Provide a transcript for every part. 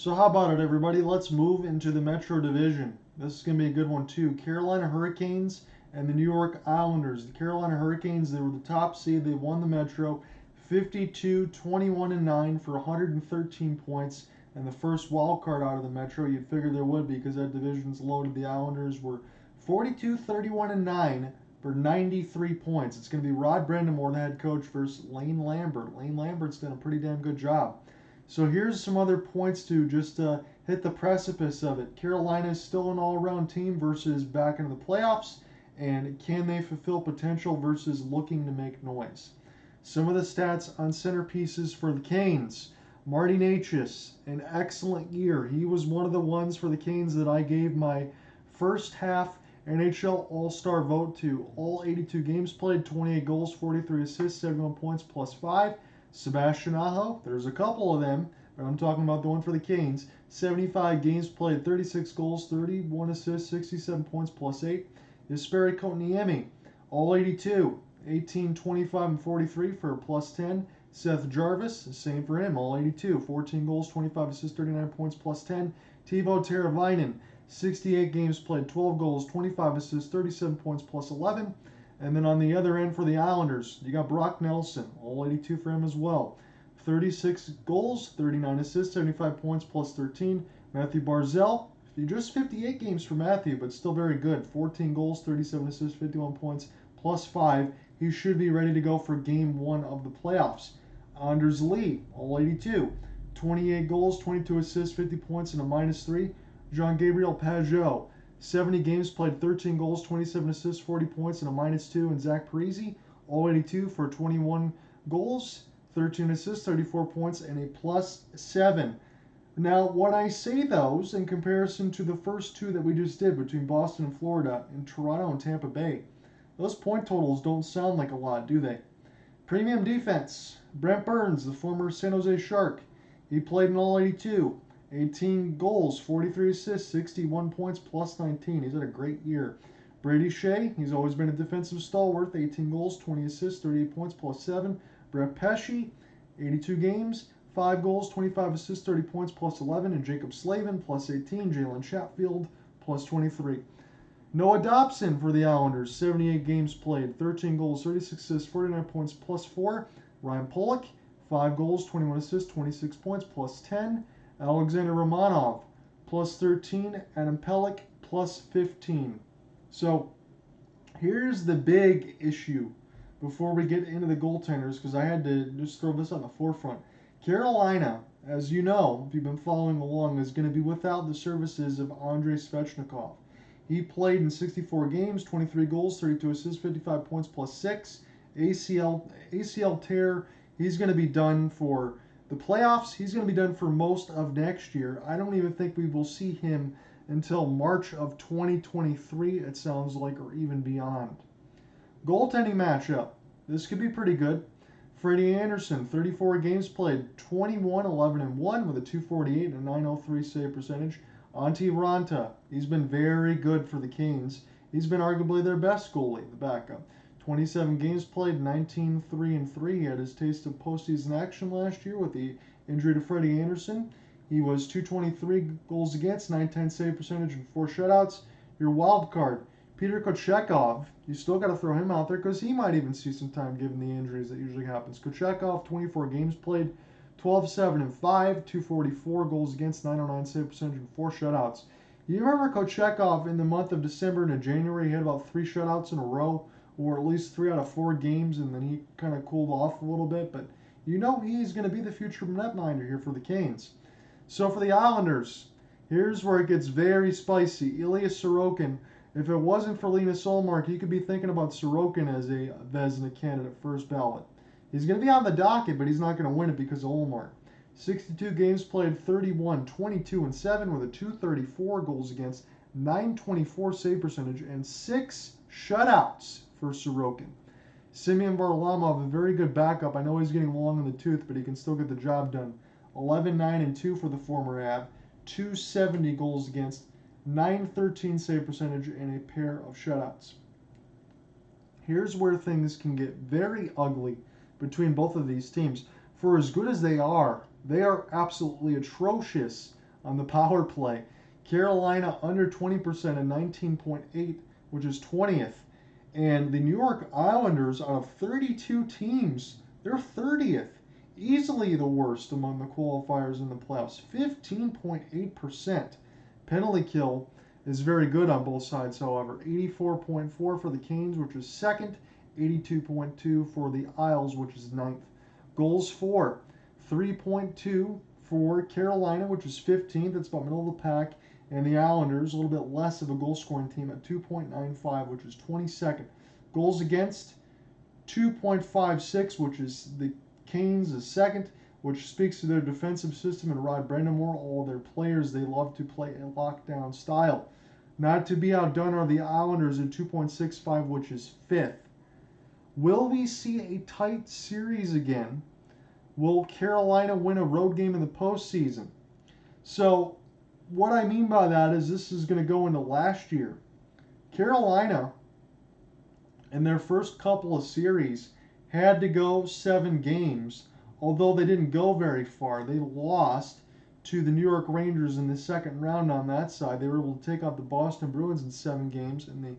So how about it, everybody? Let's move into the Metro Division. This is going to be a good one, too. Carolina Hurricanes and the New York Islanders. The Carolina Hurricanes, they were the top seed. They won the Metro 52-21-9 for 113 points. And the first wild card out of the Metro, you'd figure there would be because that division's loaded. The Islanders were 42-31-9 for 93 points. It's going to be Brind'Amour, the head coach, versus Lambert. Lambert's done a pretty damn good job. So here's some other points to just hit the precipice of it. Carolina is still an all-around team versus back into the playoffs, and can they fulfill potential versus looking to make noise? Some of the stats on centerpieces for the Canes. Marty Necas, an excellent year. He was one of the ones for the Canes that I gave my first half NHL All-Star vote to. All 82 games played, 28 goals, 43 assists, 71 points, +5. Sebastian, there's a couple of them, but I'm talking about the one for the Canes. 75 games played, 36 goals, 31 assists, 67 points, +8. Jesperi Kotkaniemi, all 82, 18, 25, and 43 for a +10. Seth Jarvis, same for him, all 82, 14 goals, 25 assists, 39 points, +10. Teuvo Teravainen, 68 games played, 12 goals, 25 assists, 37 points, +11. And then on the other end for the Islanders, you got Brock Nelson, all 82 for him as well. 36 goals, 39 assists, 75 points, +13. Mathew Barzal, just 58 games for Mathew, but still very good. 14 goals, 37 assists, 51 points, +5. He should be ready to go for game one of the playoffs. Anders Lee, all 82. 28 goals, 22 assists, 50 points, and a -3. Jean-Gabriel Pageau, 70 games played, 13 goals, 27 assists, 40 points, and a -2. And Zach Parise, all 82 for 21 goals, 13 assists, 34 points, and a +7. Now, when I say those in comparison to the first two that we just did between Boston and Florida and Toronto and Tampa Bay, those point totals don't sound like a lot, do they? Premium defense. Brent Burns, the former San Jose Shark. He played in all 82. 18 goals, 43 assists, 61 points, +19. He's had a great year. Brady Skjei, he's always been a defensive stalwart. 18 goals, 20 assists, 38 points, +7. Brent Pesce, 82 games, 5 goals, 25 assists, 30 points, +11. And Jaccob Slavin, +18. Jalen Chatfield, +23. Noah Dobson for the Islanders, 78 games played, 13 goals, 36 assists, 49 points, +4. Ryan Pulock, 5 goals, 21 assists, 26 points, +10. Alexander Romanov, +13. Adam Pelech, +15. So here's the big issue before we get into the goaltenders, because I had to just throw this on the forefront. Carolina, as you know, if you've been following along, is going to be without the services of Andrei Svechnikov. He played in 64 games, 23 goals, 32 assists, 55 points, +6. ACL tear. He's going to be done for the playoffs. He's going to be done for most of next year. I don't even think we will see him until March of 2023, it sounds like, or even beyond. Goaltending matchup. This could be pretty good. Freddie Anderson, 34 games played, 21, 11, and 1 with a .248 and a .903 save percentage. Antti Ranta, he's been very good for the Canes. He's been arguably their best goalie, the backup. 27 games played, 19, 3, and 3. He had his taste of postseason action last year with the injury to Freddie Anderson. He was .223 goals against, .910 save percentage, and 4 shutouts. Your wild card, Peter Kochetkov. You still got to throw him out there because he might even see some time given the injuries that usually happens. Kochetkov, 24 games played, 12, 7, and 5, .244 goals against, .909 save percentage, and 4 shutouts. You remember Kochetkov in the month of December and January, he had about 3 shutouts in a row, or at least 3 out of 4 games, and then he kind of cooled off a little bit. But you know he's going to be the future netminder here for the Canes. So for the Islanders, here's where it gets very spicy. Ilya Sorokin. If it wasn't for Linus Ullmark, you could be thinking about Sorokin as a Vezina candidate first ballot. He's going to be on the docket, but he's not going to win it because of Ullmark. 62 games played, 31, 22, and 7 with a .234 goals against, .924 save percentage, and 6 shutouts for Sorokin. Semyon Varlamov, a very good backup. I know he's getting long in the tooth, but he can still get the job done. 11, 9, and 2 for the former Av. .270 goals against, .913 save percentage, and a pair of shutouts. Here's where things can get very ugly between both of these teams. For as good as they are absolutely atrocious on the power play. Carolina under 20% at 19.8, which is 20th. And the New York Islanders, out of 32 teams, they're 30th. Easily the worst among the qualifiers in the playoffs. 15.8%. Penalty kill is very good on both sides, however. 84.4 for the Canes, which is second. 82.2 for the Isles, which is ninth. Goals for 3.2 for Carolina, which is 15th. That's about middle of the pack. And the Islanders, a little bit less of a goal-scoring team at 2.95, which is 22nd. Goals against, 2.56, which is the Canes is second, which speaks to their defensive system and Rod Brind'Amour. All their players, they love to play a lockdown style. Not to be outdone are the Islanders at 2.65, which is fifth. Will we see a tight series again? Will Carolina win a road game in the postseason? So, what I mean by that is this is going to go into last year. Carolina, in their first couple of series, had to go 7 games, although they didn't go very far. They lost to the New York Rangers in the second round on that side. They were able to take out the Boston Bruins in 7 games in the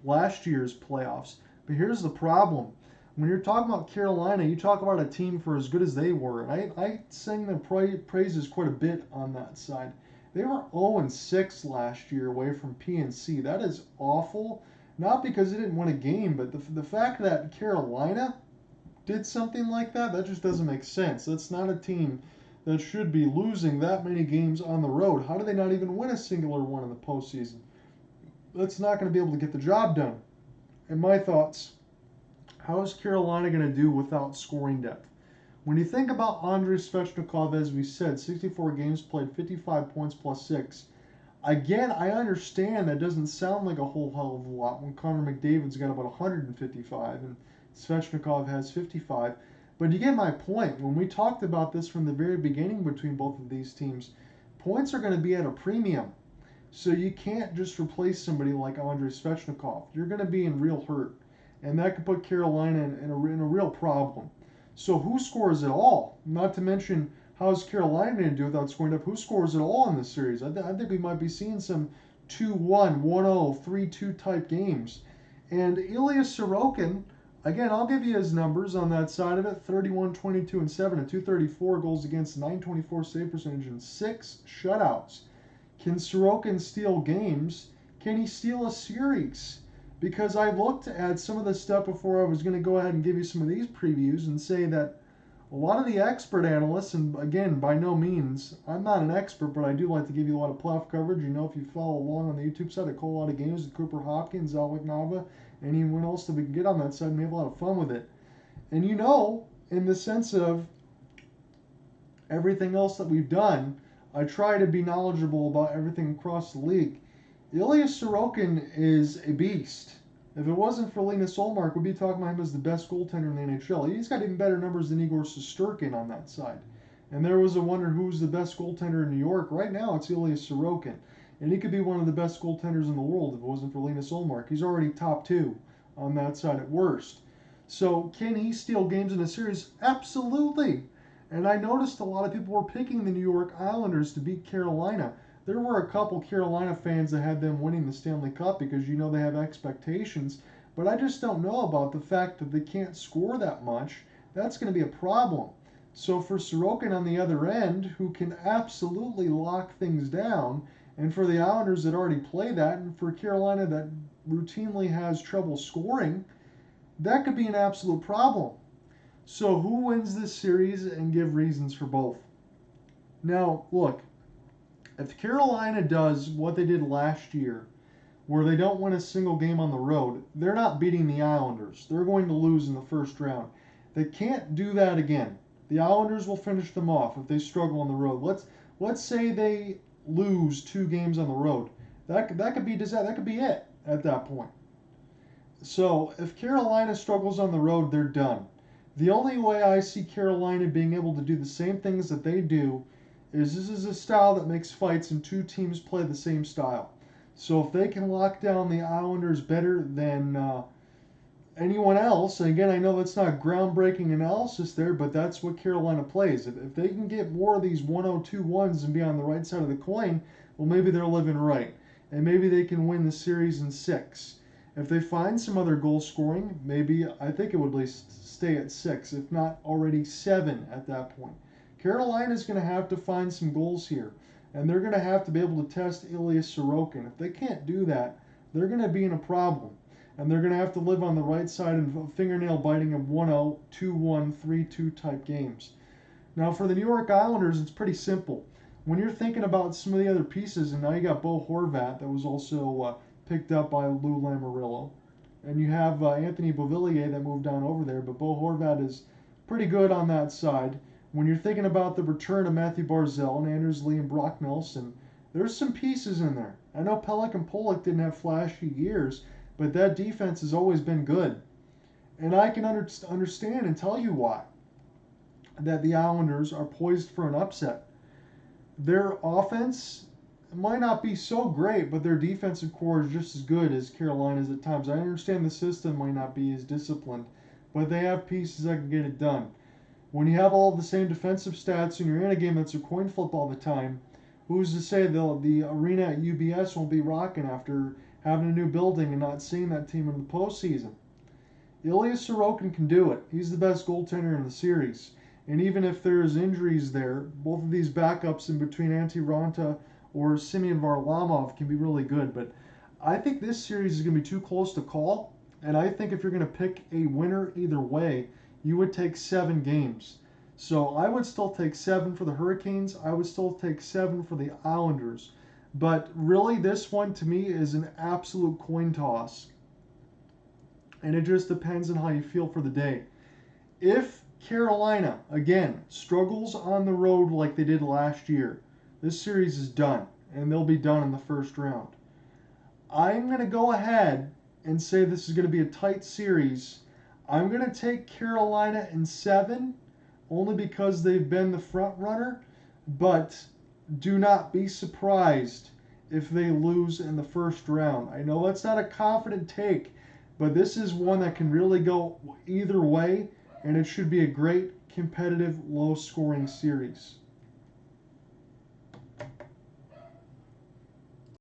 last year's playoffs. But here's the problem. When you're talking about Carolina, you talk about a team for as good as they were. And I sing their praises quite a bit on that side. They were 0-6 last year away from PNC. That is awful. Not because they didn't win a game, but the fact that Carolina did something like that, that just doesn't make sense. That's not a team that should be losing that many games on the road. How do they not even win a singular one in the postseason? That's not going to be able to get the job done. And my thoughts, how is Carolina going to do without scoring depth? When you think about Andrei Svechnikov, as we said, 64 games played, 55 points plus 6. Again, I understand that doesn't sound like a whole hell of a lot when Connor McDavid's got about 155 and Svechnikov has 55. But you get my point. When we talked about this from the very beginning between both of these teams, points are going to be at a premium. So you can't just replace somebody like Andrei Svechnikov. You're going to be in real hurt. And that could put Carolina in a real problem. So who scores it all? Not to mention, how is Carolina going to do without scoring up? Who scores it all in this series? I think we might be seeing some 2-1, 1-0, 3-2 type games. And Ilya Sorokin, again, I'll give you his numbers on that side of it. 31, 22, and 7 at 234 goals against, 924 save percentage, and 6 shutouts. Can Sorokin steal games? Can he steal a series? Because I looked at some of the stuff before I was going to go ahead and give you some of these previews and say that a lot of the expert analysts, and again, by no means, I'm not an expert, but I do like to give you a lot of playoff coverage. You know, if you follow along on the YouTube side, I call a lot of games with Cooper Hopkins, Alec Nava, anyone else that we can get on that side, and we have a lot of fun with it. And you know, in the sense of everything else that we've done, I try to be knowledgeable about everything across the league. Ilya Sorokin is a beast. If it wasn't for Linus Ullmark, we'd be talking about him as the best goaltender in the NHL. He's got even better numbers than Igor Shesterkin on that side. And there was a wonder who's the best goaltender in New York. Right now, it's Ilya Sorokin. And he could be one of the best goaltenders in the world if it wasn't for Linus Ullmark. He's already top 2 on that side at worst. So can he steal games in a series? Absolutely. And I noticed a lot of people were picking the New York Islanders to beat Carolina. There were a couple Carolina fans that had them winning the Stanley Cup because you know they have expectations. But I just don't know about the fact that they can't score that much. That's going to be a problem. So for Sorokin on the other end, who can absolutely lock things down, and for the Islanders that already play that, and for Carolina that routinely has trouble scoring, that could be an absolute problem. So who wins this series, and give reasons for both. Now, look. If Carolina does what they did last year, where they don't win a single game on the road, they're not beating the Islanders. They're going to lose in the first round. They can't do that again. The Islanders will finish them off if they struggle on the road. Let's say they lose 2 games on the road. That could be it at that point. So if Carolina struggles on the road, they're done. The only way I see Carolina being able to do the same things that they do is this is a style that makes fights and 2 teams play the same style. So if they can lock down the Islanders better than anyone else. And again, I know that's not groundbreaking analysis there, but that's what Carolina plays. If they can get more of these 1-0-2-1s and be on the right side of the coin, well, maybe they're living right. And maybe they can win the series in 6. If they find some other goal scoring, maybe I think it would at least stay at 6, if not already 7 at that point. Carolina's going to have to find some goals here, and they're going to have to be able to test Ilya Sorokin. If they can't do that, they're going to be in a problem, and they're going to have to live on the right side of fingernail biting of 1-0, 2-1, 3-2 type games. Now for the New York Islanders, it's pretty simple. When you're thinking about some of the other pieces, and now you got Bo Horvat that was also picked up by Lou Lamoriello, and you have Anthony Beauvillier that moved on over there, but Bo Horvat is pretty good on that side. When you're thinking about the return of Mathew Barzal and Anders Lee and Brock Nelson, there's some pieces in there. I know Pelech and Pulock didn't have flashy years, but that defense has always been good. And I can understand and tell you why. That the Islanders are poised for an upset. Their offense might not be so great, but their defensive core is just as good as Carolina's at times. I understand the system might not be as disciplined, but they have pieces that can get it done. When you have all the same defensive stats and you're in a game that's a coin flip all the time, who's to say the arena at UBS won't be rocking after having a new building and not seeing that team in the postseason? Ilya Sorokin can do it. He's the best goaltender in the series. And even if there's injuries there, both of these backups in between Antti Ranta or Semyon Varlamov can be really good. But I think this series is going to be too close to call. And I think if you're going to pick a winner either way, you would take 7 games. So I would still take 7 for the Hurricanes. I would still take 7 for the Islanders. But really, this one to me is an absolute coin toss. And it just depends on how you feel for the day. If Carolina, again, struggles on the road like they did last year, this series is done, and they'll be done in the first round. I'm going to go ahead and say this is going to be a tight series. I'm going to take Carolina in 7, only because they've been the front runner, but do not be surprised if they lose in the first round. I know that's not a confident take, but this is one that can really go either way, and it should be a great, competitive, low-scoring series.